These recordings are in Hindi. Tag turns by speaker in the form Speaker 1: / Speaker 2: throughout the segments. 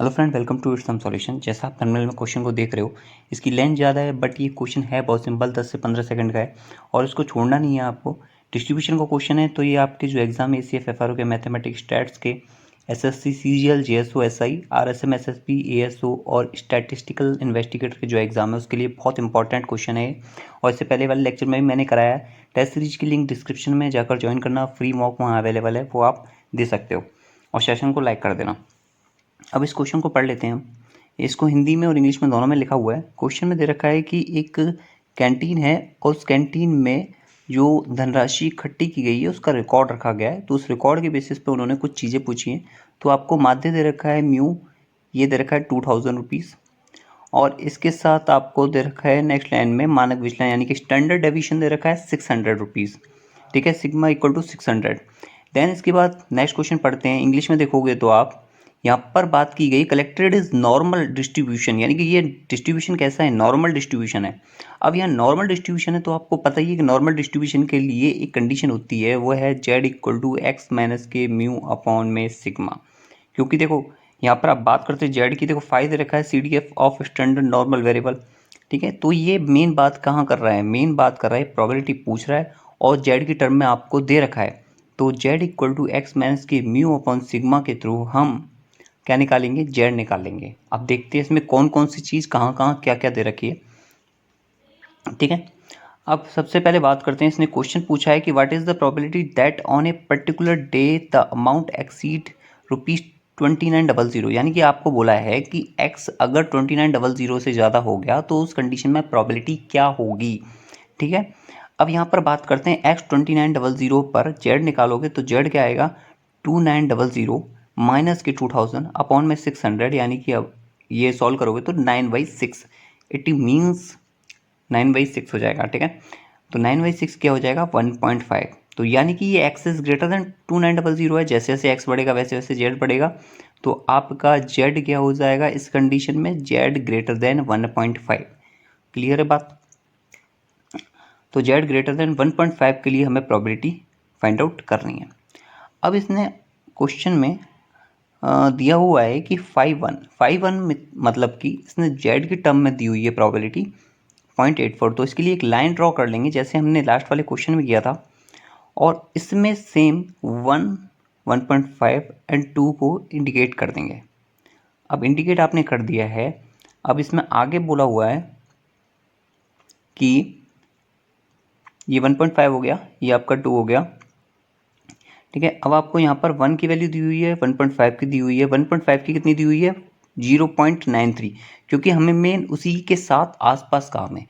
Speaker 1: Hello friend, welcome to its some solution. जैसा आप थंबनेल में क्वेश्चन को देख रहे हो, इसकी लेंथ ज़्यादा है बट ये क्वेश्चन है बहुत सिंपल, 10 से 15 सेकंड का है और इसको छोड़ना नहीं है आपको। डिस्ट्रीब्यूशन का क्वेश्चन है, तो ये आपके जो एग्जाम है ACF FRO के मैथमेटिक्स स्टैट्स के SSC CGL JSO SI RSM SSB ASO और स्टैटिस्टिकल इन्वेस्टिगेटर के जो एग्जाम है उसके लिए बहुत इंपॉर्टेंट क्वेश्चन है। और इससे पहले वाले लेक्चर में भी मैंने कराया है। टेस्ट सीरीज की लिंक डिस्क्रिप्शन में जाकर ज्वाइन करना, फ्री मॉक वहाँ अवेलेबल है, वो आप दे सकते हो और सेशन को लाइक कर देना। अब इस क्वेश्चन को पढ़ लेते हैं हम। इसको हिंदी में और इंग्लिश में दोनों में लिखा हुआ है। क्वेश्चन में दे रखा है कि एक कैंटीन है और उस कैंटीन में जो धनराशि इकट्ठी की गई है उसका रिकॉर्ड रखा गया है। तो उस रिकॉर्ड के बेसिस पे उन्होंने कुछ चीज़ें पूछी हैं। तो आपको माध्य दे रखा है म्यू, ये दे रखा है 2000 रुपीज़ और इसके साथ आपको दे रखा है नेक्स्ट लाइन में मानक विचलन यानी कि स्टैंडर्ड डेविएशन दे रखा है 600 रुपीज़। ठीक है, सिग्मा इक्वल टू 600। देन इसके बाद नेक्स्ट क्वेश्चन पढ़ते हैं। इंग्लिश में देखोगे तो आप यहाँ पर बात की गई कलेक्टेड इज नॉर्मल डिस्ट्रीब्यूशन, यानी कि ये डिस्ट्रीब्यूशन कैसा है, नॉर्मल डिस्ट्रीब्यूशन है। अब यहाँ नॉर्मल डिस्ट्रीब्यूशन है तो आपको पता ही है कि नॉर्मल डिस्ट्रीब्यूशन के लिए एक कंडीशन होती है, वो है z equal to X minus के म्यू अपॉन में सिग्मा। क्योंकि देखो यहाँ पर आप बात करते हैं जेड की, देखो फाइव दे रखा है CDF of standard normal variable. ठीक है, तो ये मेन बात कहाँ कर रहा है, मेन बात कर रहा है प्रोबेबिलिटी पूछ रहा है और जेड की टर्म में आपको दे रखा है। तो z equal to X minus के म्यू अपॉन सिग्मा के थ्रू हम क्या निकालेंगे, जेड निकालेंगे। अब देखते हैं इसमें कौन कौन सी चीज़ कहाँ कहाँ क्या क्या दे रखी है। ठीक है, अब सबसे पहले बात करते हैं। इसने क्वेश्चन पूछा है कि what is the probability that on a particular day the amount exceed ₹2900, यानी कि आपको बोला है कि x अगर 2900 से ज़्यादा हो गया तो उस कंडीशन में प्रोबेबिलिटी क्या होगी। ठीक है, अब यहाँ पर बात करते हैं x 2900 पर z निकालोगे तो z क्या आएगा 2900 माइनस के 2000 अपॉन में 600, यानी कि अब ये सॉल्व करोगे तो 9/6, इट मीन्स 9/6 हो जाएगा। ठीक है, तो 9/6 क्या हो जाएगा 1.5। तो यानी कि ये x इज ग्रेटर देन 2900 है। जैसे जैसे x बढ़ेगा वैसे वैसे z बढ़ेगा, तो आपका z क्या हो जाएगा इस कंडीशन में, z ग्रेटर देन 1.5। क्लियर है बात। तो z ग्रेटर देन 1.5 के लिए हमें प्रोबेबिलिटी फाइंड आउट करनी है। अब इसने क्वेश्चन में दिया हुआ है कि 5.1 मतलब कि इसने z की टर्म में दी हुई है प्रोबेबिलिटी 0.84। तो इसके लिए एक लाइन ड्रॉ कर लेंगे जैसे हमने लास्ट वाले क्वेश्चन में किया था और इसमें सेम 1, 1.5 एंड 2 को इंडिकेट कर देंगे। अब इंडिकेट आपने कर दिया है। अब इसमें आगे बोला हुआ है कि ये 1.5 हो गया, ये आपका 2 हो गया। ठीक है, अब आपको यहाँ पर 1 की वैल्यू दी हुई है, 1.5 की दी हुई है। 1.5 की कितनी दी हुई है 0.93, क्योंकि हमें मेन उसी के साथ आसपास काम है।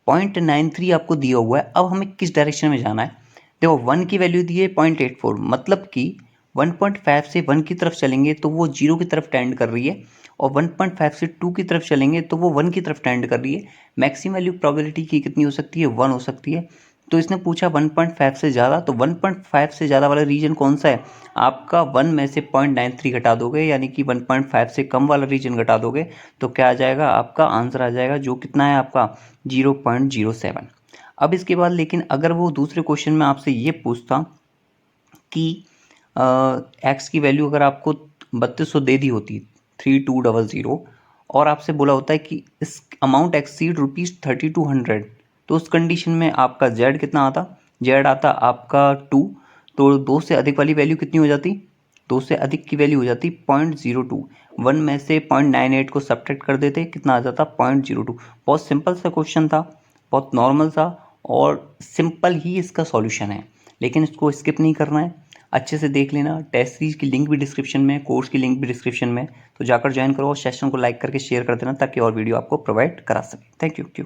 Speaker 1: 0.93 आपको दिया हुआ है। अब हमें किस डायरेक्शन में जाना है, देखो 1 की वैल्यू दी है 0.84, मतलब कि 1.5 से 1 की तरफ चलेंगे तो वो 0 की तरफ टेंड कर रही है और 1.5 से 2 की तरफ चलेंगे तो वो 1 की तरफ टेंड कर रही है। मैक्सिमम वैल्यू प्रोबेबिलिटी की कितनी हो सकती है 1 हो सकती है। तो इसने पूछा 1.5 से ज़्यादा, तो 1.5 से ज़्यादा वाला रीजन कौन सा है आपका, 1 में से 0.93 घटा दोगे यानी कि 1.5 से कम वाला रीजन घटा दोगे तो क्या आ जाएगा, आपका आंसर आ जाएगा जो कितना है आपका 0.07। अब इसके बाद लेकिन अगर वो दूसरे क्वेश्चन में आपसे ये पूछता कि एक्स की वैल्यू अगर आपको 3200 दे दी होती 3200 और आपसे बोला होता है कि इस अमाउंट एक्सीड ₹3200, तो उस कंडीशन में आपका जेड कितना आता, जेड आता आपका 2। तो 2 से अधिक वाली वैल्यू कितनी हो जाती, 2 से अधिक की वैल्यू हो जाती 0.02। 1 में से 0.98 को सब्ट्रैक्ट कर देते, कितना आ जाता 0.02। बहुत सिंपल सा क्वेश्चन था, बहुत नॉर्मल सा और सिंपल ही इसका सॉल्यूशन है, लेकिन इसको स्किप नहीं करना है। अच्छे से देख लेना। टेस्ट सीरीज की लिंक भी डिस्क्रिप्शन में, कोर्स की लिंक भी डिस्क्रिप्शन में, तो जाकर ज्वाइन करो और सेशन को लाइक करके शेयर कर देना ताकि और वीडियो आपको प्रोवाइड करा सके। Thank you.